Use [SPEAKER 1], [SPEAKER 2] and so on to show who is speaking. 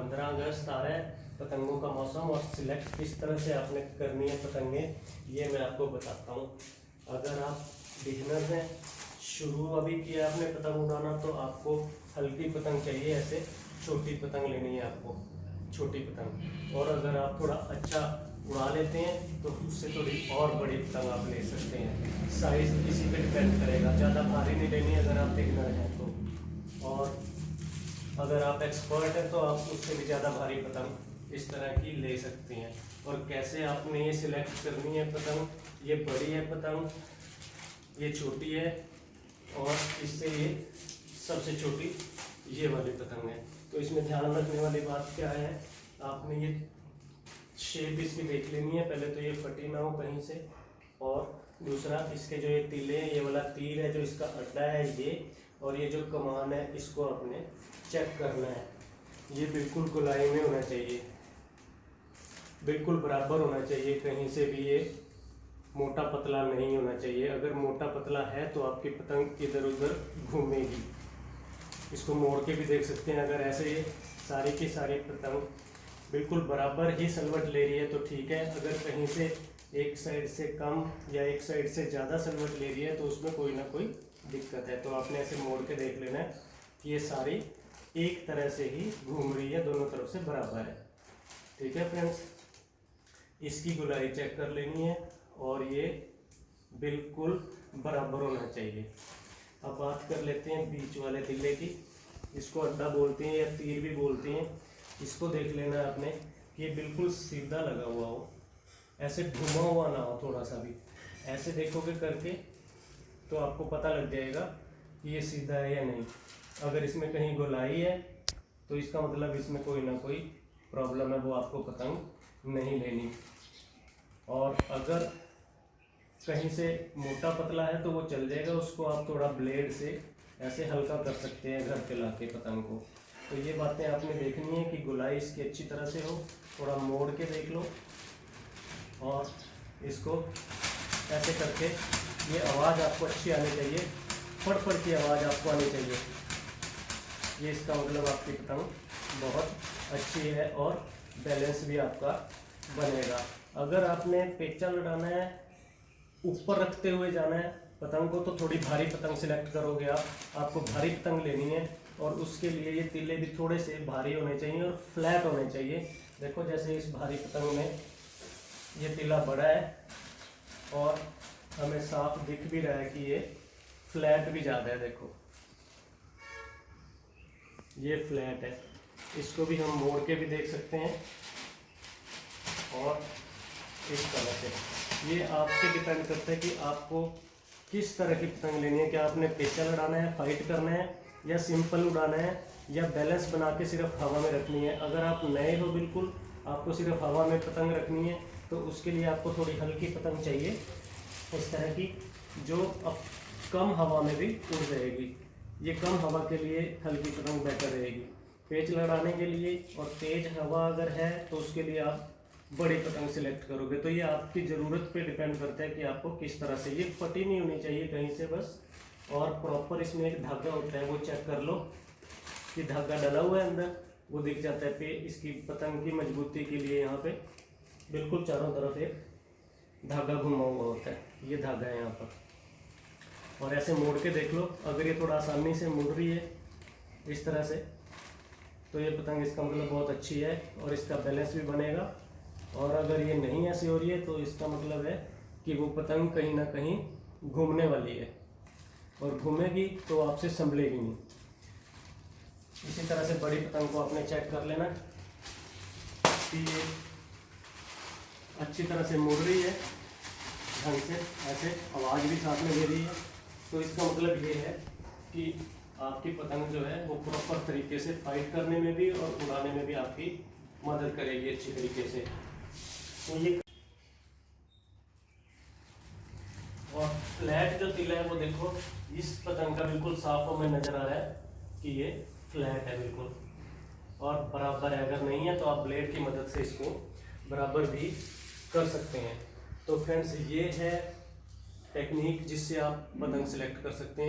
[SPEAKER 1] 15 अगस्त आ रहा है, पतंगों का मौसम, और सिलेक्ट किस तरह से आपने करनी है पतंगें ये मैं आपको बताता हूँ। अगर आप बिगिनर हैं, शुरू अभी किया आपने पतंग उड़ाना, तो आपको हल्की पतंग चाहिए, ऐसे छोटी पतंग लेनी है आपको, छोटी पतंग। और अगर आप थोड़ा अच्छा उड़ा लेते हैं तो उससे थोड़ी और बड़ी पतंग आप ले सकते हैं। साइज़ इसी पे डिपेंड करेगा, ज़्यादा भारी नहीं लेनी अगर आप बिगिनर हैं तो। और अगर आप एक्सपर्ट हैं तो आप उससे भी ज़्यादा भारी पतंग इस तरह की ले सकते हैं। और कैसे आपने ये सिलेक्ट करनी है पतंग, ये बड़ी है पतंग, ये छोटी है, और इससे ये सबसे छोटी ये वाली पतंग है। तो इसमें ध्यान रखने वाली बात क्या है, आपने ये शेप इसकी देख लेनी है पहले, तो ये फटी ना हो कहीं से। और दूसरा, इसके जो ये तीले हैं, ये वाला तीर है जो इसका अड्डा है ये, और ये जो कमान है इसको आपने चेक करना है। ये बिल्कुल गोलाई में होना चाहिए, बिल्कुल बराबर होना चाहिए, कहीं से भी ये मोटा पतला नहीं होना चाहिए। अगर मोटा पतला है तो आपकी पतंग इधर उधर घूमेगी। इसको मोड़ के भी देख सकते हैं। अगर ऐसे ये सारी की सारी पतंग बिल्कुल बराबर ही सलवट ले रही है तो ठीक है। अगर कहीं से एक साइड से कम या एक साइड से ज़्यादा सलवट ले रही है तो उसमें कोई ना कोई दिक्कत है। तो आपने ऐसे मोड़ के देख लेना है कि ये सारी एक तरह से ही घूम रही है, दोनों तरफ से बराबर है। ठीक है फ्रेंड्स, इसकी गोलाई चेक कर लेनी है और ये बिल्कुल बराबर होना चाहिए। अब बात कर लेते हैं बीच वाले तिल्ले की, इसको अड्डा बोलते हैं या तीर भी बोलते हैं। इसको देख लेना है आपने कि ये बिल्कुल सीधा लगा हुआ हो, ऐसे घुमा हुआ ना हो थोड़ा सा भी। ऐसे देखोगे करके तो आपको पता लग जाएगा कि ये सीधा है या नहीं। अगर इसमें कहीं गोलाई है तो इसका मतलब इसमें कोई ना कोई प्रॉब्लम है, वो आपको पतंग नहीं लेनी। और अगर कहीं से मोटा पतला है तो वो चल जाएगा, उसको आप थोड़ा ब्लेड से ऐसे हल्का कर सकते हैं घर पे लाके पतंग को। तो ये बातें आपने देखनी है कि गोलाई इसकी अच्छी तरह से हो। थोड़ा मोड़ के देख लो और इसको ऐसे करके, ये आवाज़ आपको अच्छी आनी चाहिए, फड़ की आवाज़ आपको आनी चाहिए। ये इसका मतलब आपकी पतंग बहुत अच्छी है और बैलेंस भी आपका बनेगा। अगर आपने पेचा लड़ाना है, ऊपर रखते हुए जाना है पतंग को, तो थोड़ी भारी पतंग सिलेक्ट करोगे आप। आपको भारी पतंग लेनी है और उसके लिए ये तीले भी थोड़े से भारी होने चाहिए और फ्लैट होने चाहिए। देखो जैसे इस भारी पतंग में ये तीला बड़ा है और हमें साफ दिख भी रहा है कि ये फ्लैट भी ज़्यादा है। देखो ये फ्लैट है, इसको भी हम मोड़ के भी देख सकते हैं। और इस तरह से ये आपसे डिपेंड करता है कि आपको किस तरह की पतंग लेनी है। क्या आपने पेचा लड़ाना है, फाइट करना है, या सिंपल उड़ाना है, या बैलेंस बना के सिर्फ हवा में रखनी है। अगर आप नए हो बिल्कुल, आपको सिर्फ हवा में पतंग रखनी है, तो उसके लिए आपको थोड़ी हल्की पतंग चाहिए इस तरह की, जो अब कम हवा में भी उड़ जाएगी। ये कम हवा के लिए हल्की पतंग बेटर रहेगी। पेच लड़ाने के लिए और तेज हवा अगर है तो उसके लिए आप बड़ी पतंग सिलेक्ट करोगे। तो ये आपकी ज़रूरत पे डिपेंड करता है कि आपको किस तरह से। ये फटी नहीं होनी चाहिए कहीं से बस, और प्रॉपर इसमें एक धागा होता है वो चेक कर लो कि धागा डला हुआ है अंदर, वो दिख जाता है। पे इसकी पतंग की मजबूती के लिए यहाँ पे बिल्कुल चारों तरफ एक धागा घुमा हुआ होता है, ये धागा है यहाँ पर। और ऐसे मोड़ के देख लो, अगर ये थोड़ा आसानी से मुड़ रही है इस तरह से, तो ये पतंग इसका मतलब बहुत अच्छी है और इसका बैलेंस भी बनेगा। और अगर ये नहीं ऐसी हो रही है तो इसका मतलब है कि वो पतंग कहीं ना कहीं घूमने वाली है, और घूमेगी तो आपसे संभलेगी नहीं। इसी तरह से बड़ी पतंग को आपने चेक कर लेना कि ये अच्छी तरह से मुड़ रही है ढंग से, ऐसे आवाज़ भी साथ में दे रही है। तो इसका मतलब ये है कि आपकी पतंग जो है वो प्रॉपर तरीके से फाइट करने में भी और उड़ाने में भी आपकी मदद करेगी अच्छी तरीके से। तो ये और फ्लैट जो तिला है वो देखो, इस पतंग का बिल्कुल साफ हमें नजर आ रहा है कि ये फ्लैट है बिल्कुल और बराबर है। अगर नहीं है तो आप ब्लेड की मदद से इसको बराबर भी कर सकते हैं। तो फ्रेंड्स, ये है टेक्निक जिससे आप पतंग सिलेक्ट कर सकते हैं।